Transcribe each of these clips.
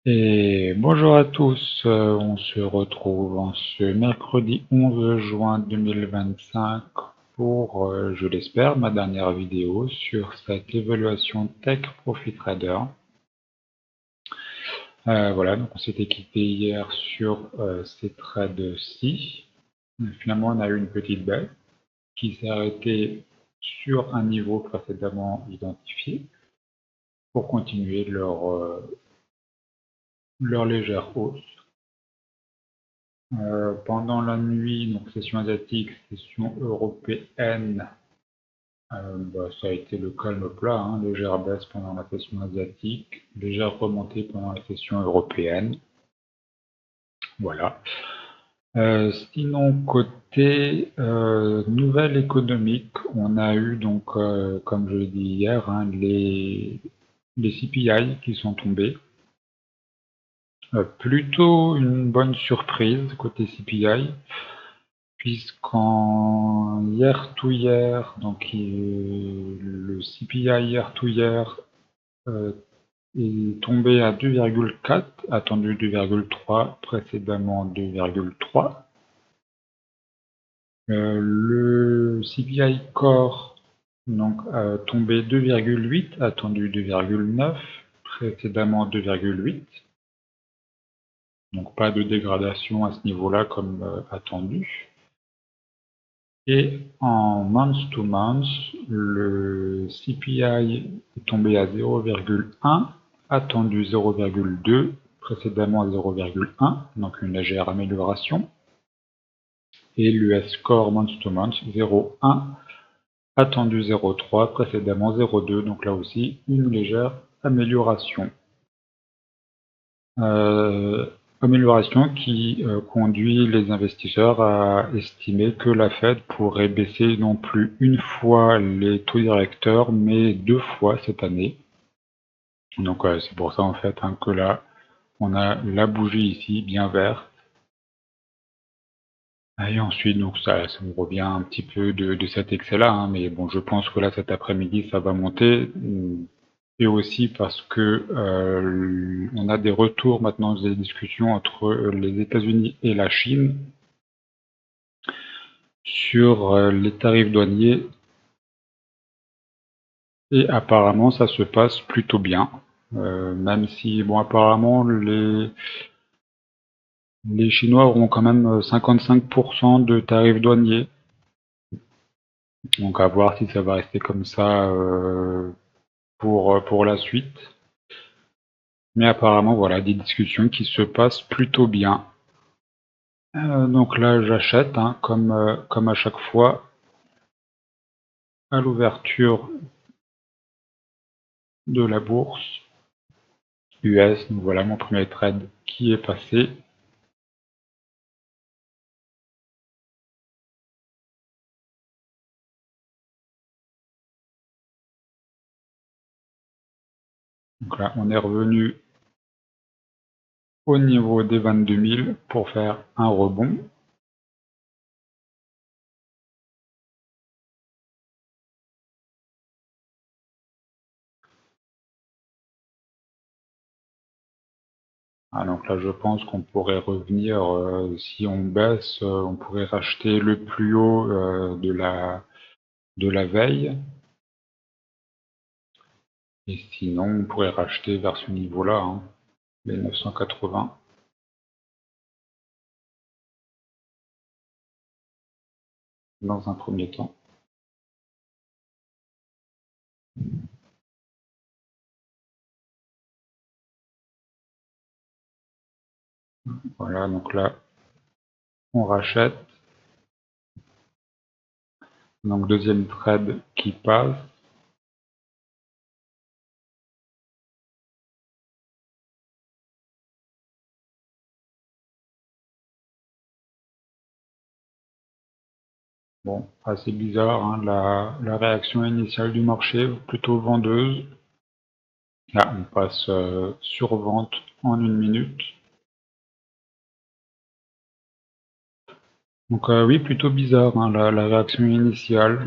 Et bonjour à tous, on se retrouve en ce mercredi 11 juin 2025 pour, je l'espère, ma dernière vidéo sur cette évaluation Tech Profit Trader. Voilà, donc on s'était quitté hier sur ces trades-ci. Finalement, on a eu une petite baisse qui s'est arrêtée sur un niveau précédemment identifié pour continuer leur légère hausse. Pendant la nuit, donc session asiatique, session européenne, ça a été le calme plat, hein, légère baisse pendant la session asiatique, légère remontée pendant la session européenne. Voilà. Sinon, côté nouvelle économique, on a eu donc, comme je l'ai dit hier, hein, les CPI qui sont tombés. Plutôt une bonne surprise côté CPI. Puisqu'en hier to hier, donc le CPI hier to hier est tombé à 2,4, attendu 2,3, précédemment 2,3. Le CPI core donc tombé 2,8, attendu 2,9, précédemment 2,8. Donc pas de dégradation à ce niveau-là comme attendu. Et en month to month, le CPI est tombé à 0,1, attendu 0,2, précédemment 0,1, donc une légère amélioration. Et l'US Core month to month 0,1, attendu 0,3, précédemment 0,2, donc là aussi une légère amélioration. Amélioration qui conduit les investisseurs à estimer que la Fed pourrait baisser non plus une fois les taux directeurs, mais 2 fois cette année. Donc c'est pour ça en fait hein, que là, on a la bougie ici, bien verte. Et ensuite, donc ça me revient un petit peu de cet excès-là, hein, mais bon, je pense que là, cet après-midi, ça va monter. Et aussi parce que on a des retours maintenant des discussions entre les États-Unis et la Chine sur les tarifs douaniers et apparemment ça se passe plutôt bien, même si bon apparemment les Chinois auront quand même 55% de tarifs douaniers, donc à voir si ça va rester comme ça pour la suite. Mais apparemment voilà des discussions qui se passent plutôt bien. Donc là j'achète hein, comme à chaque fois à l'ouverture de la bourse US. Donc voilà mon premier trade qui est passé. Donc là on est revenu au niveau des 22 000 pour faire un rebond. Ah, donc là je pense qu'on pourrait revenir, si on baisse, on pourrait racheter le plus haut de la veille. Et sinon on pourrait racheter vers ce niveau-là, hein, les 980. Dans un premier temps. Voilà, donc là, on rachète. Donc deuxième trade qui passe. Bon, assez bizarre, hein, la réaction initiale du marché, plutôt vendeuse. Là, on passe sur vente en 1 minute. Donc oui, plutôt bizarre hein, la réaction initiale.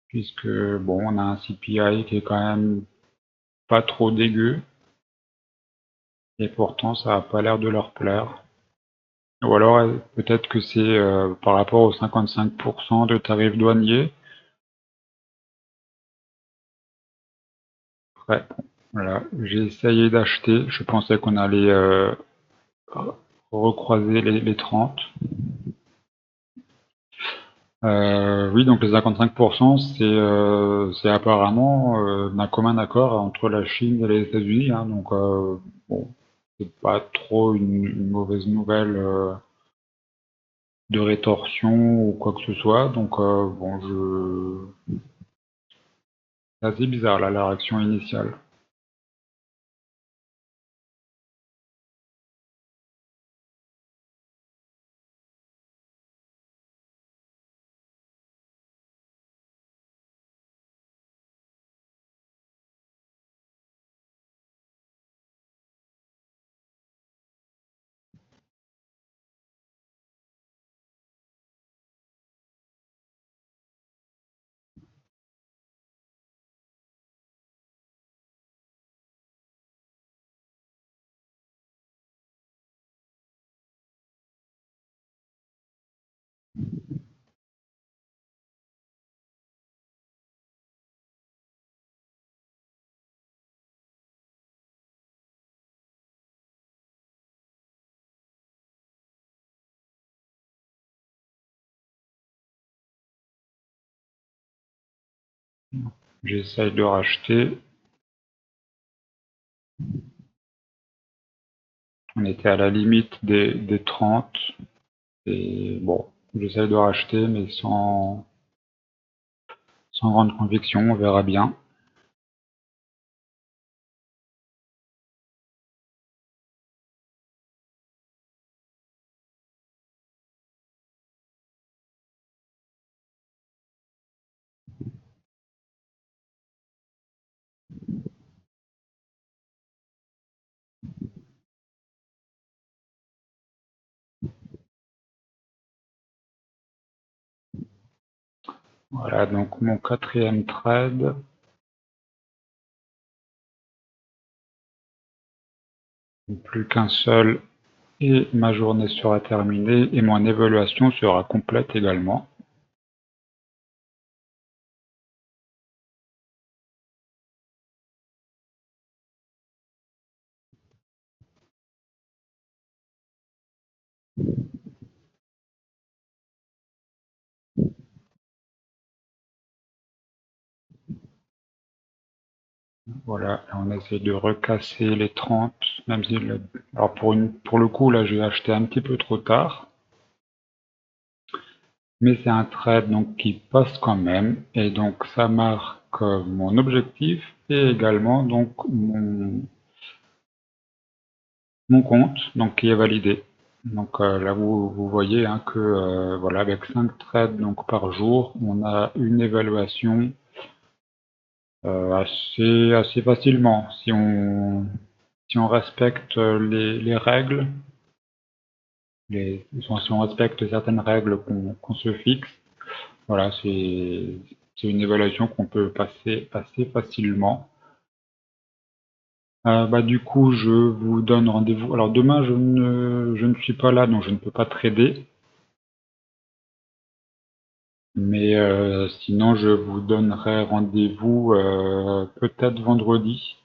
Puisque, bon, on a un CPI qui est quand même pas trop dégueu. Et pourtant, ça n'a pas l'air de leur plaire. Ou alors, peut-être que c'est par rapport aux 55% de tarifs douaniers. Ouais, voilà, j'ai essayé d'acheter. Je pensais qu'on allait recroiser les 30. Oui, donc les 55%, c'est apparemment d'un commun accord entre la Chine et les États-Unis, hein, donc bon, c'est pas trop une mauvaise nouvelle de rétorsion ou quoi que ce soit, donc bon, c'est assez bizarre là, la réaction initiale. J'essaye de racheter. On était à la limite des 30. Et bon, j'essaye de racheter, mais sans grande conviction, on verra bien. Voilà, donc mon quatrième trade. Plus qu'un seul et ma journée sera terminée et mon évaluation sera complète également. Voilà, là on essaie de recasser les 30, même si alors pour le coup là j'ai acheté un petit peu trop tard, mais c'est un trade donc qui passe quand même, et donc ça marque mon objectif et également donc mon compte donc qui est validé. Donc là vous voyez hein, que voilà, avec 5 trades donc par jour, on a une évaluation assez facilement si on respecte les règles, si on respecte certaines règles qu'on se fixe. Voilà, c'est une évaluation qu'on peut passer assez facilement. Bah, du coup, je vous donne rendez-vous. Alors demain, je ne suis pas là, donc je ne peux pas trader. Mais sinon, je vous donnerai rendez-vous peut-être vendredi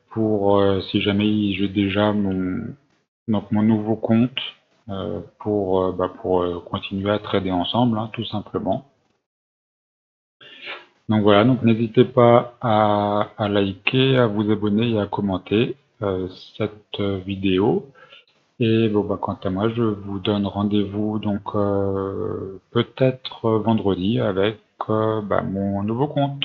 pour si jamais j'ai déjà mon nouveau compte pour continuer à trader ensemble, hein, tout simplement. Donc voilà, donc n'hésitez pas à liker, à vous abonner et à commenter cette vidéo. Et bon bah quant à moi, je vous donne rendez-vous donc peut-être vendredi avec mon nouveau compte.